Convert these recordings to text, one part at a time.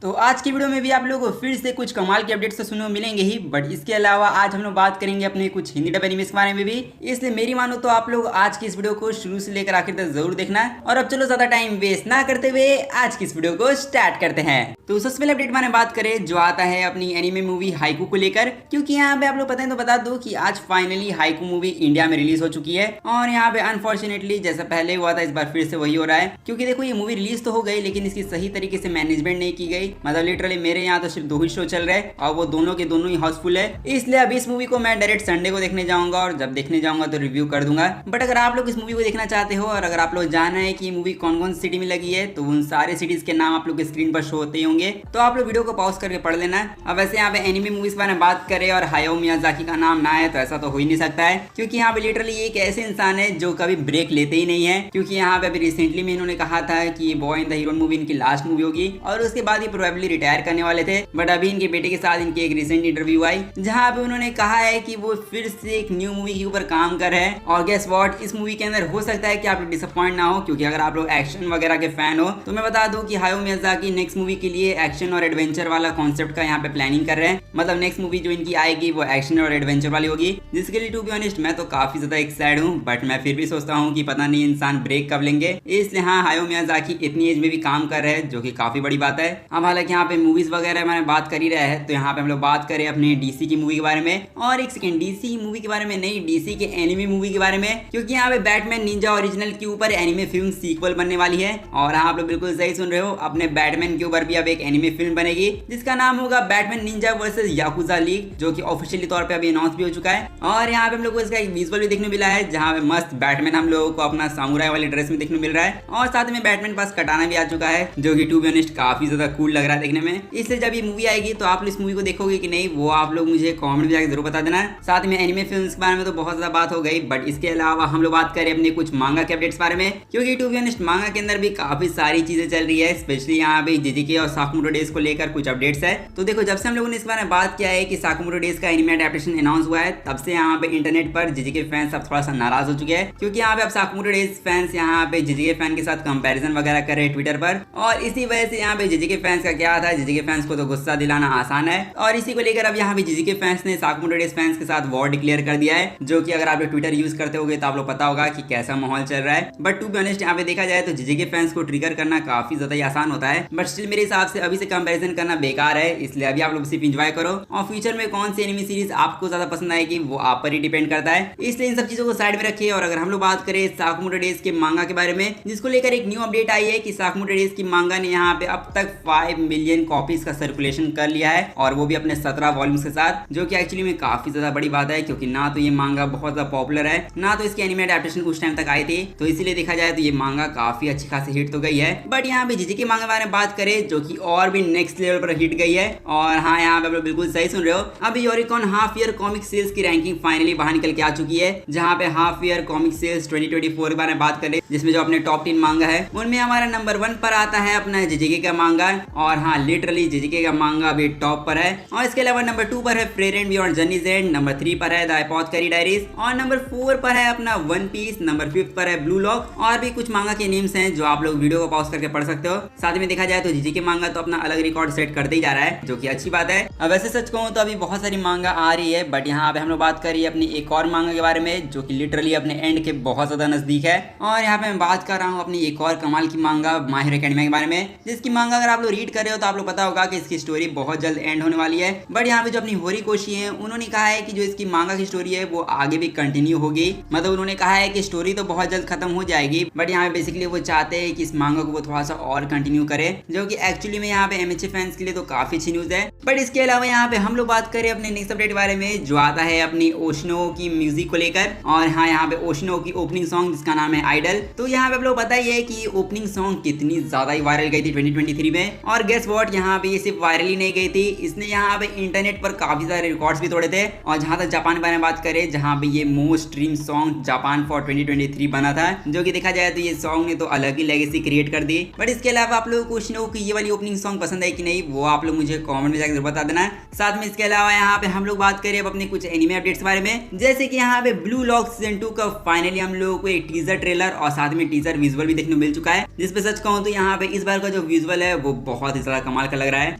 तो आज की वीडियो में भी आप लोगों को फिर से कुछ कमाल के अपडेट्स तो सुनने को मिलेंगे ही, बट इसके अलावा आज हम लोग बात करेंगे अपने कुछ हिंदी डब एनिमेस के बारे में भी। इसलिए मेरी मानो तो आप लोग आज की इस वीडियो को शुरू से लेकर आखिर तक जरूर देखना। और अब चलो ज्यादा टाइम वेस्ट ना करते हुए आज की इस वीडियो को स्टार्ट करते हैं। तो सबसे पहले अपडेट में बात करें जो आता है अपनी एनिमे मूवी हाइकू को लेकर, क्योंकि यहाँ पे आप लोग पता है तो बता दो कि आज फाइनली हाइकू मूवी इंडिया में रिलीज हो चुकी है। और यहाँ पे अनफॉर्चुनेटली जैसा पहले हुआ था इस बार फिर से वही हो रहा है, क्योंकि देखो ये मूवी रिलीज तो हो गई लेकिन इसकी सही तरीके से मैनेजमेंट नहीं की गई। मतलब लिटरली मेरे यहाँ तो सिर्फ 2 ही शो चल रहे हैं और वो दोनों के दोनों ही हाउसफुल है। इसलिए अभी इस मूवी को मैं डायरेक्ट संडे को देखने जाऊंगा और जब देखने जाऊंगा तो रिव्यू कर दूंगा। बट अगर आप लोग इस मूवी को देखना चाहते हो और अगर आप लोग जानना है कि मूवी कौन कौन सिटी में लगी है तो उन सारे सिटीज के नाम आप लोग के स्क्रीन पर शो होते ही होंगे, तो आप लोग वीडियो को पॉज करके पढ़ लेना। अब वैसे यहाँ पे एनिमे मूवीज के बारे में बात करें और हायाओ मियाजाकी का नाम ना है तो ऐसा तो हो ही नहीं सकता है, क्योंकि यहाँ पे लिटरली एक ऐसे इंसान है जो कभी ब्रेक लेते ही नहीं है। क्योंकि यहाँ पे अभी रिसेंटली में इन्होंने कहा था कि boy in the hero movie इनकी लास्ट मूवी होगी और उसके बाद ही प्रोबेबली रिटायर करने वाले थे। बट अभी इनके बेटे के साथ इनकी एक रिसेंट इंटरव्यू आई जहाँ पे उन्होंने कहा है कि वो फिर से एक न्यू मूवी के ऊपर काम कर रहे हैं। और गेस व्हाट, इस मूवी के अंदर हो सकता है कि आप लोग डिसअपॉइंट ना हो, क्योंकि अगर आप लोग एक्शन वगैरह के फैन हो तो मैं बता दूं कि हायाओ मियाजाकी नेक्स्ट मूवी के लिए एक्शन और एडवेंचर वाला कॉन्सेप्ट का यहाँ पे प्लानिंग कर रहे हैं। मतलब नेक्स्ट मूवी जो इनकी आएगी वो एक्शन और एडवेंचर वाली होगी, जिसके लिए टू बी ऑनेस्ट मैं तो काफी ज्यादा एक्साइटेड हूँ। बट मैं फिर भी सोचता हूँ कि पता नहीं इंसान ब्रेक कब लेंगे। इसलिए हाँ, हायाओ मियाजाकी इतनी एज में भी काम कर रहे हैं जो कि काफी बड़ी बात है। अब हालांकि यहाँ पे मूवीज वगैरह मैंने बात कर ही रहा है तो यहाँ पे हम लोग बात करें अपने डीसी की मूवी के बारे में। और एक सेकंड, डीसी मूवी के बारे में नहीं, डीसी के एनिमे मूवी के बारे में, क्योंकि यहाँ पे बैटमैन निंजा ओरिजिनल के ऊपर एनिमे फिल्म सीक्वल बनने वाली है। और हाँ, आप लोग बिल्कुल सही सुन रहे हो, अपने बैटमैन के ऊपर भी अब एक एनिमे फिल्म बनेगी जिसका नाम होगा Batman Ninja versus yakuza league, जो कि ऑफिशियली तौर पे अभी अनाउंस भी हो चुका है। और यहाँ पे हम लोग को इसका एक विजुअल भी देखने मिला है जहाँ पे मस्त बैटमैन हम लोगों को अपना सामुराई वाली ड्रेस में देखने मिल रहा है। और साथ में बैटमैन पास कटाना भी आ चुका है, जो कि टू बी ऑनेस्ट काफी ज्यादा कूल लग रहा है देखने में। इसलिए जब ये मूवी आएगी तो आप लोग इस मूवी को देखोगे कि नहीं वो आप लोग मुझे कमेंट में जाकर जरूर बता देना। साथ में एनिमे फिल्म्स के बारे में तो बहुत ज्यादा बात हो गई, बट इसके अलावा हम लोग बात करें अपने कुछ मांगा के अपडेट्स बारे में, क्योंकि टू बी ऑनेस्ट मांगा के अंदर भी काफी सारी चीजें चल रही है। स्पेशली यहाँ पे जेजेके और साकुमोटो डेज को लेकर कुछ अपडेट्स है। तो देखो, जब से हम लोगों ने इस बारे में बात किया है कि साकुमोटो डेज का एनिमे अडैप्टेशन अनाउंस हुआ है, तब से यहाँ पे इंटरनेट पर जेजेके फैंस अब थोड़ा सा नाराज हो चुके हैं, क्योंकि यहाँ पे अब साकुमोटो डेज फैंस यहाँ पे जेजेके फैन के साथ कंपैरिजन वगैरह कर रहे हैं ट्विटर पर। और इसी वजह से यहाँ पे जेजेके फैंस का क्या था, जेजेके फैंस को तो गुस्सा दिलाना आसान है और इसी को लेकर अब यहाँ पे जेजेके फैंस ने साकुमोटो डेज फैंस के साथ वॉर डिक्लेयर कर दिया है, जो कि अगर आप लोग ट्विटर यूज करते होगे तो आप लोग पता होगा कि कैसा माहौल चल रहा है। बट टू बी ऑनेस्ट यहाँ पे देखा जाए तो जेजेके फैंस को ट्रिगर करना काफी ज्यादा ही आसान होता है, बट स्टिल मेरे हिसाब से अभी से कंपैरिजन करना बेकार है। इसलिए अभी आप लोग सिर्फ एंजॉय करो और फ्यूचर में कौन सी एनिमे सीरीज आपको ज्यादा पसंद आएगी वो आप पर ही डिपेंड करता है। इसलिए इन सब चीजों को साइड में रखिए। और अगर हम लोग बात करें साकुमोटो डेज के मांगा के बारे में, जिसको लेकर एक न्यू अपडेट आई है कि साकुमोटो डेज की मांगा ने यहाँ पे अब तक 5 मिलियन कॉपीज का सर्कुलेशन कर लिया है, और वो भी अपने 17 वॉल्यूम्स के साथ, जो कि एक्चुअली में काफी ज्यादा बड़ी बात है, क्योंकि ना तो ये मांगा बहुत ज्यादा पॉपुलर है ना तो इसकी एनिमे अडैप्टेशन उस टाइम तक आई थी। तो इसीलिए देखा जाए तो ये मांगा काफी अच्छी खासी हिट तो गई है। बट यहाँ पे जेजेके मांगा के बारे में बात करें जो कि और भी नेक्स्ट लेवल पर हिट गई है। और हाँ, यहाँ पे आप लोग बिल्कुल सही सुन रहे हो, अभी ओरिकॉन हाफ ईयर कॉमिक सेल्स की रैंकिंग फाइनली बाहर निकल के आ चुकी है, जहाँ पे हाफ ईयर कॉमिक सेल्स 2024 के बारे में बात करें, जिसमें जो अपने टॉप 10 मांगा है उनमें हमारा नंबर 1 पर आता है अपना जेजेके का मांगा। और हाँ, लिटरली जेजेके का मांगा अभी टॉप पर है। और इसके अलावा नंबर 2 पर है Frere and beyond journeys and, number 3 पर है द एपोथेकेरी डायरीज, और नंबर 4 पर है अपना वन पीस, नंबर 5 पर है ब्लू लॉक। और भी कुछ मांगा के नेम्स हैं जो आप लोग वीडियो को पॉज करके पढ़ सकते हो। साथ में देखा जाए तो जेजेके मांगा तो अपना अलग रिकॉर्ड सेट करते ही जा रहा है, जो कि अच्छी बात है। अब वैसे सच कहूँ तो अभी बहुत सारी मांगा आ रही है, बट यहाँ पे हम लोग बात करिए अपनी एक और मांगा के बारे में जो कि लिटरली अपने एंड के बहुत ज्यादा नजदीक है। और यहाँ पे मैं बात कर रहा हूँ अपनी एक और कमाल की मांगा माय हीरो एकेडमिया के बारे में, जिसकी मांगा अगर आप लोग रीड कर रहे हो तो आप लोग पता होगा कि इसकी स्टोरी बहुत जल्द एंड होने वाली है। बट यहाँ पे जो अपनी होरिकोशी है उन्होंने कहा है कि जो इसकी मांगा की स्टोरी है वो आगे भी कंटिन्यू होगी। मतलब उन्होंने कहा है कि स्टोरी तो बहुत जल्द खत्म हो जाएगी, बट यहाँ पे बेसिकली वो चाहते हैं कि इस मांगा को वो थोड़ा सा और कंटिन्यू करे, जो कि एक्चुअली में यहाँ पे एमएचए फैंस के लिए तो काफी अच्छी न्यूज है। बट इसके अलावा यहाँ पे हम लोग बात करें अपने नेक्स्ट अपडेट के बारे में जो आता है अपनी ओशनो की म्यूजिक को लेकर। और हाँ, यहाँ पे ओशनो की ओपनिंग सॉन्ग जिसका नाम है आइडल, तो यहाँ पे आप लोग पता ही है कि ओपनिंग सॉन्ग कितनी ज्यादा ही वायरल गई थी 2023 में। और गेस व्हाट, यहाँ पे ये सिर्फ वायरल ही नहीं गई थी, इसने यहाँ पे इंटरनेट पर काफी सारे रिकॉर्ड्स भी तोड़े थे। और जहाँ तक जापान के बारे में बात करें, जहाँ पे ये most stream song Japan for 2023 बना था, जो कि देखा जाए तो ये सॉन्ग ने तो अलग ही लेगेसी क्रिएट कर दी। बट इसके अलावा आप लोगों को ओशनो की ये वाली ओपनिंग सॉन्ग पसंद है कि नहीं वो आप लोग मुझे कमेंट में जाकर बता देना। साथ में इसके अलावा यहाँ पे हम लोग बात करें अब अपने कुछ एनिमे अपडेट्स के बारे में, जैसे कि यहाँ पे ब्लू लॉक सीजन 2 का फाइनली हम लोगों को एक टीजर ट्रेलर और साथ में टीजर विजुअल भी देखने को मिल चुका है, जिसपे सच कहूँ तो यहाँ पे इस बार का जो विजुअल है वो बहुत बहुत ही ज्यादा कमाल का लग रहा है।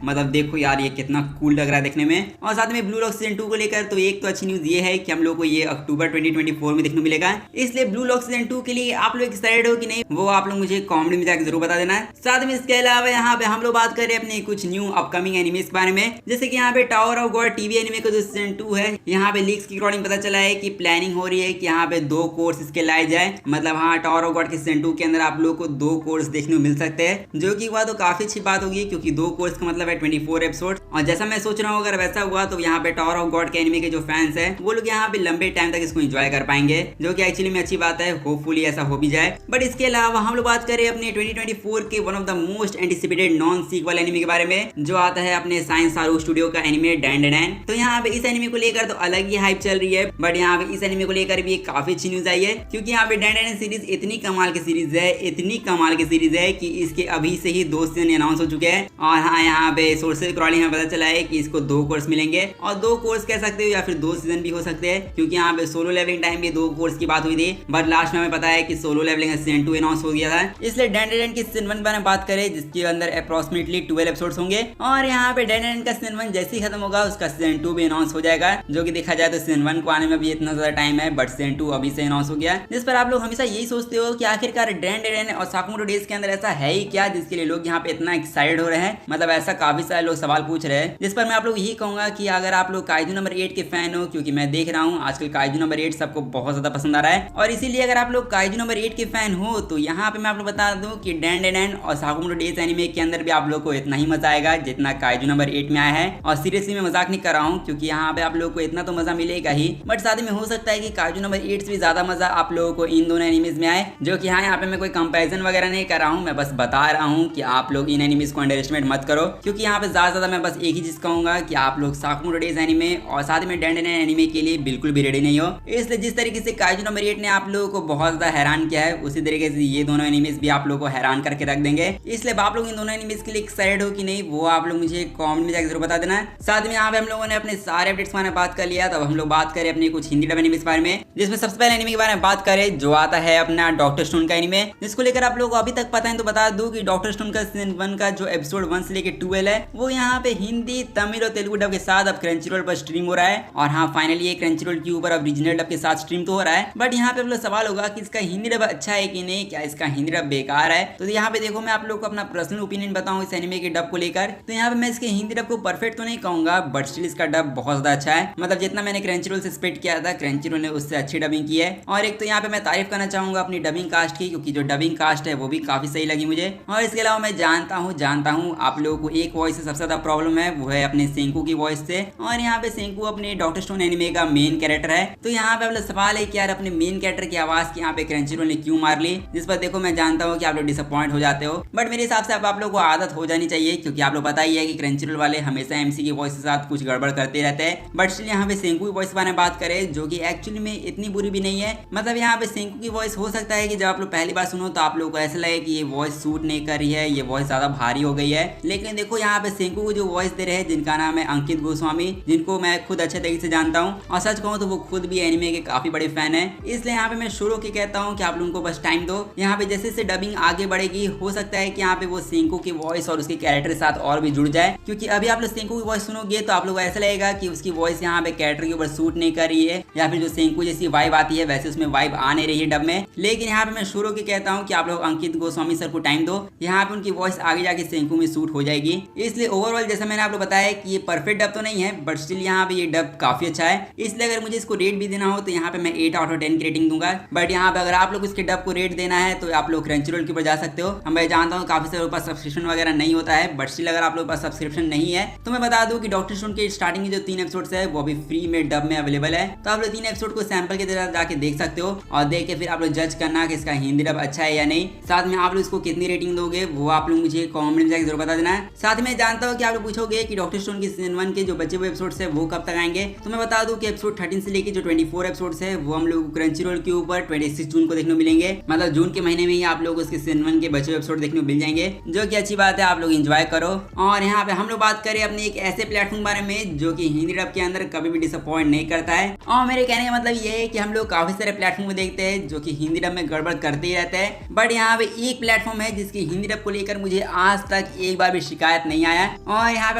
मतलब देखो यार ये कितना कूल लग रहा है देखने में। और साथ में ब्लू लॉक सीजन 2 को लेकर तो एक तो अच्छी न्यूज ये है कि हम लोग को ये अक्टूबर 2024 में देखने को मिलेगा। इसलिए ब्लू लॉक सीजन 2 के लिए आप लोग एक्साइटेड हो कि नहीं, वो आप लोग मुझे कमेंट में जाकर जरूर बता देना। साथ में इसके अलावा यहाँ पे हम लोग बात कर रहे हैं अपने कुछ न्यू अपकमिंग एनिमेस के बारे में, जैसे कि यहाँ पे tower of God TV anime का जो सीजन 2 है, यहाँ पे लीक्स की अकॉर्डिंग पता चला है कि प्लानिंग हो रही है कि यहाँ पे 2 कोर्स इसके लाए जाए। मतलब हाँ, टावर ऑफ गॉड के सीजन 2 के अंदर आप लोग को 2 कोर्स देखने को मिल सकते हैं, जो की बात तो काफी अच्छी बात होगी, क्योंकि 2 कोर्स का मतलब है 24 एपिसोड। और जैसा मैं सोच रहा हूँ अगर वैसा हुआ तो यहाँ पे टावर ऑफ गॉड के एनिमे के जो फैंस है वो लोग यहाँ पे लंबे टाइम तक इसको एंजॉय कर पाएंगे, जो कि एक्चुअली में अच्छी बात है। होपफुली ऐसा हो भी जाए। बट इसके अलावा हम लोग बात करें अपने 2024 के one of the most anticipated non sequel anime के बारे में, जो आता है अपने साइंस सारू स्टूडियो का एनिमे डैन डैन। तो यहाँ पे इस एनिमे को लेकर तो अलग ही हाइप चल रही है, बट यहाँ पे इस एनिमे को लेकर भी एक काफी अच्छी न्यूज आई है, क्योंकि यहाँ पे डैन डैन सीरीज इतनी कमाल की सीरीज है, इतनी कमाल की सीरीज है कि इसके अभी से ही 2 सीजन अनाउंस हो चुके हैं। और हाँ, यहाँ पे सोर्सेज अकॉर्डिंग हमें पता चला है कि इसको 2 कोर्स मिलेंगे, और 2 कोर्स कह सकते हो या फिर 2 सीजन भी हो सकते हैं, क्योंकि यहाँ पे सोलो लेवलिंग टाइम भी 2 कोर्स की बात हुई थी। बट लास्ट में हमें पता है कि सोलो लेवलिंग का सीजन 2 अनाउंस हो गया था। इसलिए डैन डैन की सीजन 1 के बारे में बात करें, जिसके अंदर अप्रोक्सीमेटली 12 एपिसोड्स होंगे, और यहाँ पे डैन डैन का सीजन 1 जैसे ही खत्म होगा उसका सीजन 2 भी अनाउंस हो जाएगा, जो कि देखा जाए तो सीजन 1 को आने में भी इतना ज्यादा टाइम है, बट सीजन 2 अभी से अनाउंस हो गया। जिस पर आप लोग हमेशा यही सोचते हो कि आखिरकार डैन डैन और साकुमोटो डेज के अंदर ऐसा है ही क्या जिसके लिए लोग यहाँ पे इतना एक्साइटेड हो रहे हैं। मतलब ऐसा काफी सारे लोग सवाल पूछ रहे हैं, जिस पर मैं आप लोग यही कहूंगा कि अगर आप लोग काइजू नंबर 8 के फैन हो, क्योंकि मैं देख रहा हूँ आजकल काइजू नंबर 8 सबको बहुत ज्यादा पसंद आ रहा है, और इसीलिए अगर आप लोग काइजू नंबर 8 के फैन हो तो यहाँ पे मैं आप लोग बता दूं कि डैन डैन और साकुमोटो डेज एनिमे के अंदर भी आप लोग को इतना ही मजा आएगा जितना काइजू नंबर 8 में आया है। और सीरियसली मैं मजाक नहीं कर रहा हूँ, क्योंकि यहाँ पे आप लोग को इतना तो मजा मिलेगा ही, बट साथ में हो सकता है कि काइजू नंबर 8 से भी ज्यादा मजा आप लोगों को इन दोनों एनिमेज में आए, जो कि हाँ, यहाँ पे मैं कोई कंपैरिजन वगैरह नहीं कर रहा हूँ, मैं बस बता रहा हूँ कि आप लोग इन एनिमेज को अंडर एस्टिमेट मत करो, क्योंकि यहाँ पे ज्यादा मैं बस एक ही चीज कहूंगा कि आप लोग साकुमोटो डेज एनिमे और साथ में डैन डैन एनिमे के लिए बिल्कुल भी रेडी नहीं हो। इसलिए जिस तरीके से काइजू नंबर 8 ने आप लोगों को बहुत ज्यादा हैरान किया है, उसी तरीके से ये दोनों एनिमेज भी आप लोगों को हैरान करके रख देंगे। इसलिए आप लोग इन दोनों एनिमेज के लिए एक्साइटेड हो कि नहीं, वो आप लोग मुझे कमेंट में जाकर जरूर बता देना। साथ में यहाँ पे हम लोगों ने अपने सारे अपडेट्स के बारे में बात कर लिया, तब हम लोग बात करें अपने कुछ हिंदी डब एनिमेज के बारे में, जिसमें सबसे पहले एनिमे के बारे में बात करें जो आता है अपना डॉक्टर स्टोन का एनिमे, जिसको लेकर आप लोगों को अभी तक पता है तो बता दूं कि डॉक्टर स्टोन का सीजन 1 का जो एपिसोड 1 से लेकर 12 है वो यहाँ पे हिंदी, तमिल और तेलुगु डब के साथ अब क्रंचीरोल पर स्ट्रीम हो रहा है। और हाँ, फाइनली ये क्रंचीरोल के ऊपर अब रीजनल डब के साथ स्ट्रीम तो हो रहा है। बट यहाँ पे आप लोग सवाल होगा कि इसका हिंदी डब अच्छा है कि नहीं, क्या इसका हिंदी डब बेकार है। तो यहाँ पे देखो, मैं आप लोग को अपना पर्सनल ओपिनियन बताऊं इस एनिमे के डब को लेकर, तो यहाँ पे मैं इसके हिंदी डब को परफेक्ट तो नहीं कहूंगा, बट स्टिल इसका डब बहुत ज्यादा अच्छा है। मतलब जितना मैंने क्रंचीरोल से एक्सपेक्ट किया था, क्रंचीरोल ने उससे अच्छी डबिंग की है। और एक तो यहाँ पे मैं तारीफ करना चाहूंगा अपनी डबिंग कास्ट की, क्योंकि जो डबिंग कास्ट है वो भी काफी सही लगी मुझे। और इसके अलावा मैं जानता हूँ आप लोगों को एक वॉइस से सबसे ज्यादा प्रॉब्लम है, वो है अपने सेंकू की वॉइस से। और यहाँ पे सेंकू अपने डॉक्टर स्टोन एनिमे का मेन कैरेक्टर है, तो यहाँ पे सवाल है कि यार अपने मेन कैरेक्टर की आवाज की यहाँ पे क्रंचीरोल ने क्यों मार ली। जिस पर देखो, मैं जानता हूँ कि आप लोग डिसअपॉइंट हो जाते हो, बट मेरे हिसाब से अब आप लोग को आदत हो जानी चाहिए, क्योंकि आप लोग पता ही है कि क्रंचीरोल वाले हमेशा एमसी की वॉइस के साथ कुछ गड़बड़ करते रहते हैं। बट स्टिल यहाँ पे सेंकू की वॉइस के बारे में बात करें, जो कि एक्चुअली में इतनी बुरी भी नहीं है। मतलब यहाँ पे सेंकू की वॉइस हो सकता है कि जब आप लोग पहली बार सुनो तो आप लोग को ऐसा लगे कि ये वॉइस सूट नहीं कर रही है, ये वॉइस ज्यादा भारी हो गई है। लेकिन देखो, यहाँ पे सेंकू को जो वॉइस दे रहे हैं, जिनका नाम है अंकित गोस्वामी, जिनको मैं खुद अच्छे तरीके से जानता हूँ, और सच कहूँ तो वो खुद भी एनिमे के काफी बड़े फैन है। इसलिए यहाँ पे मैं शुरू के कहता हूँ कि आप लोगों को बस टाइम दो। यहाँ पे जैसे जैसे डबिंग आगे बढ़ेगी, हो सकता है कि यहाँ पे वो सेंकू की वॉइस और उसके कैरेक्टर के साथ और भी जुड़ जाए, क्योंकि अभी आप लोग सेंकू की वॉइस सुनोगे तो आप लोग ऐसा लगेगा कि उसकी वॉइस यहाँ पे कैरेक्टर के ऊपर सूट नहीं कर रही है, या फिर जो सेंकू जैसी वाइब आती है वैसे उसमें वाइब आ नहीं रही है डब में। लेकिन यहाँ पे मैं शुरू के कहता हूँ कि आप लोग अंकित गोस्वामी सर को टाइम दो, यहाँ पे उनकी वॉइस आगे जाके सेंकू में सूट हो जाएगी। इसलिए ओवरऑल जैसा मैंने आप लोग बताया कि ये परफेक्ट डब तो नहीं है, बट स्टिल यहाँ पे ये डब काफी अच्छा है। इसलिए अगर मुझे इसको रेट भी देना हो तो यहाँ पे मैं 8 आउट ऑफ 10 की रेटिंग दूंगा। बट यहाँ पे अगर आप लोग इसके डब को रेट देना है तो आप लोग क्रंचीरोल के ऊपर जा सकते हो। मैं जानता हूँ काफी सारे ऊपर सब्सक्रिप्शन वगैरह नहीं होता है, बट स्टिल अगर आप लोग पास सब्सक्रिप्शन नहीं है तो मैं बता दूं कि डॉक्टर स्टोन के स्टार्टिंग के जो 3 एपिसोड्स है वो अभी फ्री में डब में अवेलेबल है। तो आप लोग 3 एपिसोड को सैंपल की तरह जाके देख सकते हो, और देख के फिर आप लोग जज करना कि इसका हिंदी डब अच्छा है या नहीं। साथ में आप लोग इसको कितनी रेटिंग दोगे वो आप लोग मुझे कमेंट में जाकर जरूर बता देना है। साथ में जानता हूँ कि आप लोग पूछोगे कि डॉक्टर स्टोन की सीजन 1 के जो बचे हुए एपिसोड्स है वो कब तक आएंगे, तो मैं बता दूं कि एपिसोड 13 से लेके जो 24 एपिसोड्स है वो हम लोग क्रंचीरोल के ऊपर 26 जून को देखने को मिलेंगे। मतलब जून के महीने में ही आप लोग उसके सीजन 1 के बचे हुए एपिसोड देखने को मिल जाएंगे, जो कि अच्छी बात है, आप लोग एंजॉय करो। और यहाँ पे हम लोग बात करें अपने एक ऐसे प्लेटफॉर्म बारे में जो कि हिंदी डब के अंदर कभी भी डिसअपॉइंट नहीं करता है। और मेरे कहने का मतलब ये है कि हम लोग काफी सारे प्लेटफॉर्म को देखते हैं जो कि हिंदी डब में गड़बड़ करते ही रहते हैं, बट यहाँ पे एक प्लेटफॉर्म है जिसकी हिंदी डब को लेकर मुझे आज तक तक एक बार भी शिकायत नहीं आया। और यहाँ पे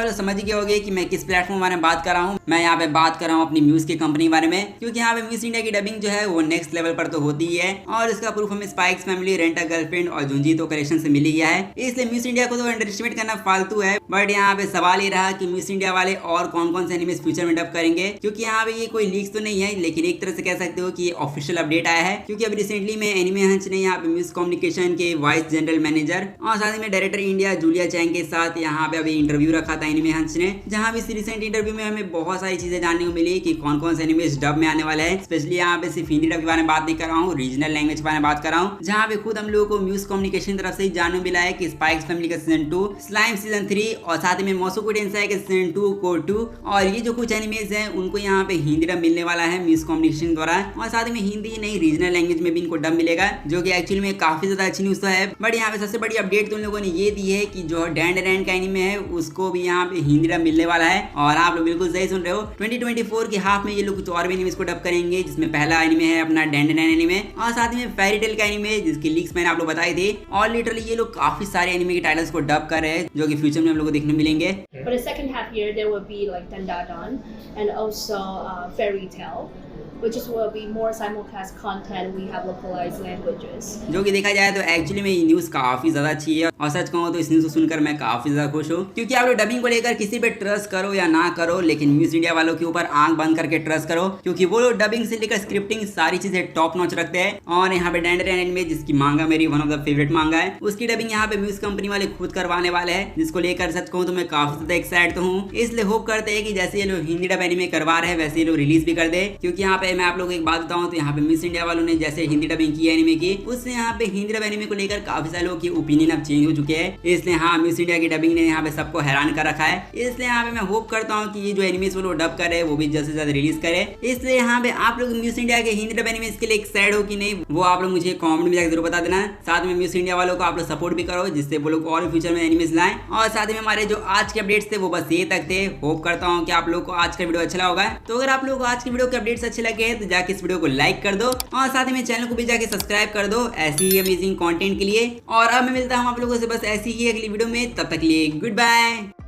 आप लोग समझ गए होंगे कि मैं किस प्लेटफॉर्म बारे में बात कर रहा हूँ। मैं यहाँ पे बात कर रहा हूँ अपनी म्यूज की कंपनी बारे में, क्योंकि यहाँ पे म्यूज इंडिया की डबिंग जो है वो नेक्स्ट लेवल पर तो होती ही है और इसका प्रूफ हमें Spy x Family, rent a girlfriend और जुंजी तो कलेक्शन से मिल ही गया है। इसलिए म्यूज इंडिया को तो अंडर एस्टिमेट करना फालतू है। बट यहाँ पे सवाल ये रहा कि म्यूज इंडिया वाले और कौन कौन से एनिमेस फ्यूचर में डब करेंगे, क्योंकि यहाँ पे ये कोई लीक्स तो नहीं है, लेकिन एक तरह से कह सकते हो कि ऑफिशियल अपडेट आया है। क्योंकि अभी रिसेंटली में एनिमे हंच ने यहाँ पे म्यूज कम्युनिकेशन के वाइस जनरल मैनेजर और साथ ही में डायरेक्टर इंडिया जूलिया चैंग के साथ यहाँ पे अभी इंटरव्यू रखा था एनिमे हंच ने, जहाँ भी इस रिसेंट इंटरव्यू में हमें बहुत सारी चीजें जानने को मिली कि कौन कौन से एनिमेस डब में आने वाला है। स्पेशली यहाँ पे सिर्फ हिंदी डब के बारे में बात नहीं कर रहा हूँ, रीजनल लैंग्वेज के बारे में बात कर रहा हूँ, जहाँ पे खुद हम लोगों को म्यूज कम्युनिकेशन तरफ से ही जानने मिला है कि स्पाइक्स फैमिली का सीजन 2, स्लाइम सीजन 3 और साथ ही में मोसोको टेंसाई के सीजन 2 कोड 2 और ये जो कुछ एनिमेज हैं उनको यहाँ पे हिंदी डब मिलने वाला है म्यूज कम्युनिकेशन द्वारा। और साथ ही में हिंदी नहीं रीजनल लैंग्वेज में भी इनको डब मिलेगा, जो कि एक्चुअली में काफी ज्यादा अच्छी न्यूज तो है। बट यहाँ पे सबसे बड़ी अपडेट तो उन लोगों ने ये दी है कि जो डैंड रैंड का एनिमे है उसको भी यहाँ पे हिंदी डब मिलने वाला है। और आप लोग बिल्कुल सही सुन रहे हो, 2024 के हाफ में ये लोग कुछ और भी एनिमेस को डब करेंगे, जिसमें पहला एनिमे है अपना डैंड रैंड एनिमे और साथ ही में फेरी टेल का एनिमे जिसकी लीक्स मैंने आप लोग बताई थी। और लिटरली ये लोग काफी सारे एनिमे के टाइटल्स को डब कर रहे हैं, जो कि फ्यूचर में हम लोग को देखने मिलेंगे। For the second half year, there will be like Dandadan and also Fairy Tale, which is will be more simulcast content. We have localized languages. जो कि देखा जाए तो एक्चुअली में ये न्यूज काफी ज्यादा अच्छी है और सच कहूँ तो इस न्यूज को सुनकर मैं काफी ज्यादा खुश हूँ, क्योंकि आप लोग डबिंग को लेकर किसी पे ट्रस्ट करो या ना करो, लेकिन म्यूज इंडिया वालों के ऊपर आंख बंद करके ट्रस्ट करो, क्योंकि वो लोग डबिंग से लेकर स्क्रिप्टिंग सारी चीजें टॉप नॉच रखते हैं। और यहाँ पे डैंड रैंड में जिसकी मांगा मेरी वन ऑफ द फेवरेट मांगा है, उसकी डबिंग यहाँ पे म्यूज कंपनी वाले खुद करवाने वाले हैं, जिसको लेकर सच कहूँ तो मैं काफी ज्यादा एक्साइटेड हूँ। इसलिए होप करते हैं कि जैसे ये लोग हिंदी डब एनिमे करवा रहे हैं वैसे ये लोग रिलीज भी कर दे। क्योंकि यहाँ पे मैं आप लोग एक बात बताऊं तो यहाँ पे म्यूज इंडिया वालों ने जैसे हिंदी डबिंग की एनिमे की, उससे यहाँ पे हिंदी डब एनिमे को लेकर काफी सारे लोगों की ओपिनियन अब चेंज हो चुके हैं। इसलिए हाँ, म्यूज इंडिया की डबिंग ने यहाँ पे सबको हैरान कर रखा है। इसलिए यहाँ पे मैं होप करता हूँ कि ये जो एनिमेस वो लोग डब करे वो भी जल्द से जल्द रिलीज करे। इसलिए यहाँ पे आप लोग म्यूज इंडिया के हिंदी डब एनिमेस के लिए एक्साइटेड हो कि नहीं, वो आप लोग मुझे कमेंट में जाकर जरूर बता देना। साथ में म्यूज इंडिया वालों को आप लोग सपोर्ट भी करो, जिससे वो लोग और फ्यूचर में एनिमेस लाएं। और साथ में हमारे जो आज के अपडेट्स थे वो बस ये तक थे। होप करता हूँ कि आप लोग को आज का वीडियो अच्छा लगा होगा। तो अगर आप लोग को आज की वीडियो के अपडेट्स अच्छे लगे तो जाके इस वीडियो को लाइक कर दो और साथ ही में चैनल को भी जाके सब्सक्राइब कर दो ऐसी ही अमेजिंग कंटेंट के लिए। और अब मैं मिलता हूँ आप लोगों से बस ऐसी ही अगली वीडियो में, तब तक के लिए गुड बाय।